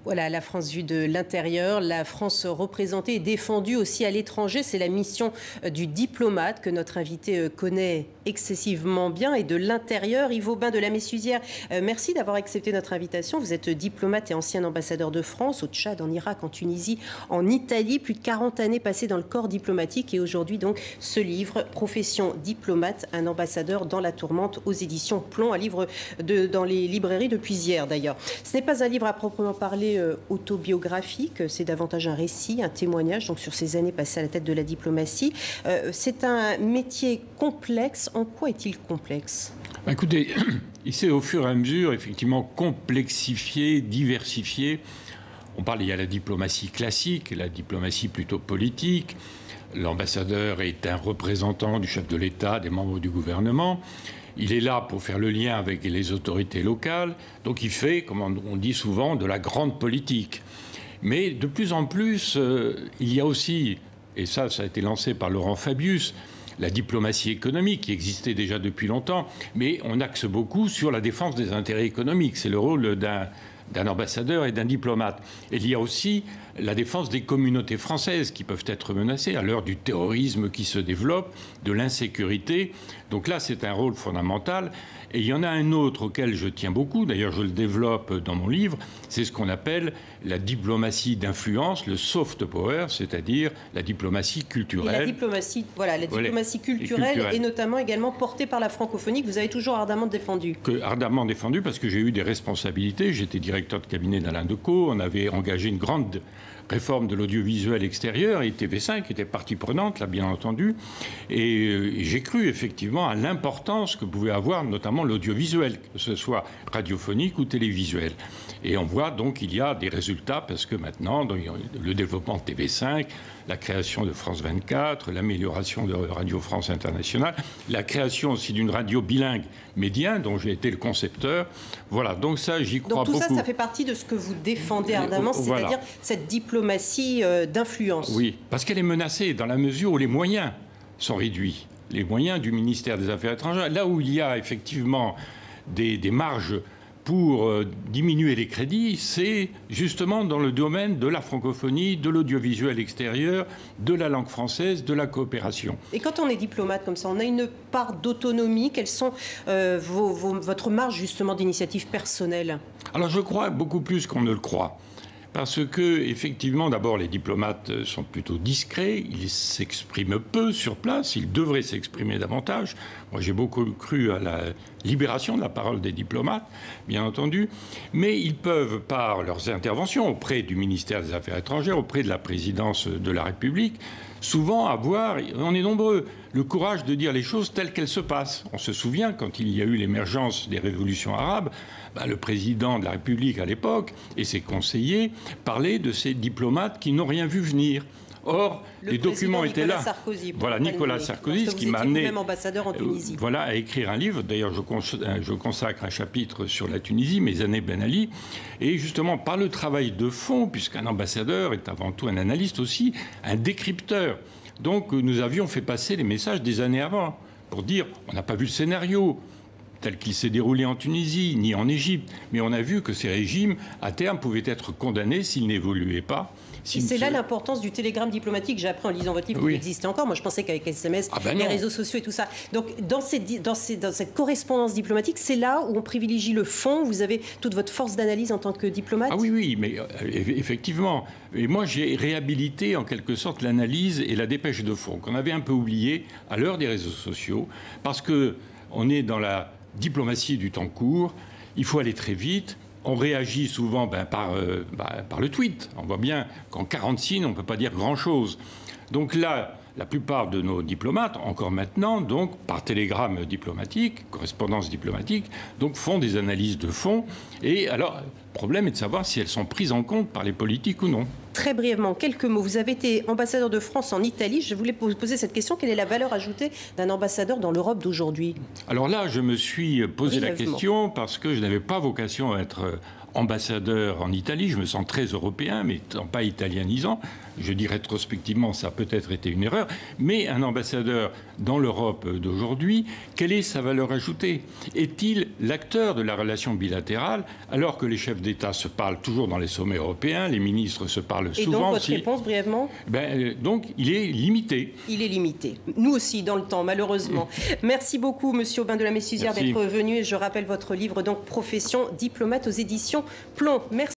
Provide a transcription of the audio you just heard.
Voilà, la France vue de l'intérieur, la France représentée et défendue aussi à l'étranger. C'est la mission du diplomate que notre invité connaît excessivement bien. Et de l'intérieur, Yves Aubin de la Messusière, merci d'avoir accepté notre invitation. Vous êtes diplomate et ancien ambassadeur de France au Tchad, en Irak, en Tunisie, en Italie. Plus de 40 années passées dans le corps diplomatique. Et aujourd'hui, donc, ce livre, Profession diplomate, un ambassadeur dans la tourmente, aux éditions Plomb, un livre dans les librairies depuis hier d'ailleurs. Ce n'est pas un livre à proprement parler autobiographique, c'est davantage un récit, un témoignage donc sur ces années passées à la tête de la diplomatie. C'est un métier complexe. En quoi est-il complexe ? Écoutez, il s'est au fur et à mesure effectivement complexifié, diversifié. Il y a la diplomatie classique, la diplomatie plutôt politique. L'ambassadeur est un représentant du chef de l'État, des membres du gouvernement. Il est là pour faire le lien avec les autorités locales. Donc il fait, comme on dit souvent, de la grande politique. Mais de plus en plus, il y a aussi, et ça a été lancé par Laurent Fabius, la diplomatie économique qui existait déjà depuis longtemps. Mais on axe beaucoup sur la défense des intérêts économiques. C'est le rôle d'un ambassadeur et d'un diplomate. Et il y a aussi la défense des communautés françaises qui peuvent être menacées à l'heure du terrorisme qui se développe, de l'insécurité. Donc là, c'est un rôle fondamental. Et il y en a un autre auquel je tiens beaucoup, d'ailleurs je le développe dans mon livre, c'est ce qu'on appelle la diplomatie d'influence, le soft power, c'est-à-dire la diplomatie culturelle. Et la diplomatie, voilà, la diplomatie culturelle et notamment également portée par la francophonie que vous avez toujours ardemment défendue. Ardemment défendue parce que j'ai eu des responsabilités. J'étais directeur de cabinet d'Alain Decaux, on avait engagé une grande réforme de l'audiovisuel extérieur, et TV5 était partie prenante, là, bien entendu. Et j'ai cru effectivement à l'importance que pouvait avoir notamment l'audiovisuel, que ce soit radiophonique ou télévisuel. Et on voit donc qu'il y a des résultats, parce que maintenant, le développement de TV5, la création de France 24, l'amélioration de Radio France Internationale, la création aussi d'une radio bilingue médien, dont j'ai été le concepteur. Voilà, donc ça, j'y crois beaucoup. Donc tout ça, ça fait partie de ce que vous défendez ardemment, c'est-à-dire cette diplomatie d'influence. Oui, parce qu'elle est menacée dans la mesure où les moyens sont réduits. Les moyens du ministère des Affaires étrangères, là où il y a effectivement des marges pour diminuer les crédits, c'est justement dans le domaine de la francophonie, de l'audiovisuel extérieur, de la langue française, de la coopération. Et quand on est diplomate comme ça, on a une part d'autonomie. Quelles sont votre marge justement d'initiative personnelle ? Alors je crois beaucoup plus qu'on ne le croit. Parce que, effectivement, d'abord, les diplomates sont plutôt discrets, ils s'expriment peu sur place, ils devraient s'exprimer davantage. Moi, j'ai beaucoup cru à la libération de la parole des diplomates, bien entendu, mais ils peuvent, par leurs interventions auprès du ministère des Affaires étrangères, auprès de la présidence de la République, souvent avoir, on est nombreux, le courage de dire les choses telles qu'elles se passent. On se souvient, quand il y a eu l'émergence des révolutions arabes, le président de la République à l'époque et ses conseillers parlaient de ces diplomates qui n'ont rien vu venir. Or, les documents étaient là. Voilà, Nicolas Sarkozy, ce qui m'a amené ambassadeur en Tunisie. Voilà, à écrire un livre. D'ailleurs, je consacre un chapitre sur la Tunisie, Mes années Ben Ali. Et justement, par le travail de fond, puisqu'un ambassadeur est avant tout un analyste aussi, un décrypteur. Donc, nous avions fait passer les messages des années avant pour dire, on n'a pas vu le scénario tel qu'il s'est déroulé en Tunisie, ni en Égypte. Mais on a vu que ces régimes, à terme, pouvaient être condamnés s'ils n'évoluaient pas. Et c'est là l'importance du télégramme diplomatique. J'ai appris en lisant votre livre qu'il existait encore. Moi, je pensais qu'avec SMS, les réseaux sociaux et tout ça. Donc, dans cette correspondance diplomatique, c'est là où on privilégie le fond. Vous avez toute votre force d'analyse en tant que diplomate. Ah oui, mais effectivement. Et moi, j'ai réhabilité en quelque sorte l'analyse et la dépêche de fond qu'on avait un peu oublié à l'heure des réseaux sociaux, parce que on est dans la diplomatie du temps court. Il faut aller très vite. On réagit souvent par le tweet. On voit bien qu'en 40 signes, on ne peut pas dire grand-chose. Donc là, la plupart de nos diplomates, encore maintenant, donc par télégramme diplomatique, correspondance diplomatique, donc font des analyses de fond. Et alors, le problème est de savoir si elles sont prises en compte par les politiques ou non. Très brièvement, quelques mots. Vous avez été ambassadeur de France en Italie. Je voulais vous poser cette question. Quelle est la valeur ajoutée d'un ambassadeur dans l'Europe d'aujourd'hui ? Alors là, je me suis posé la question parce que je n'avais pas vocation à être ambassadeur en Italie, je me sens très européen, mais pas italianisant. Je dis rétrospectivement, ça a peut-être été une erreur, mais un ambassadeur dans l'Europe d'aujourd'hui, quelle est sa valeur ajoutée? Est-il l'acteur de la relation bilatérale, alors que les chefs d'État se parlent toujours dans les sommets européens, les ministres se parlent souvent? Et donc, votre réponse, brièvement? Donc, il est limité. Il est limité. Nous aussi, dans le temps, malheureusement. Merci beaucoup, Monsieur Aubin de la Messusière, d'être venu. Et je rappelle votre livre, donc, Profession diplomate, aux éditions Plomb. Merci.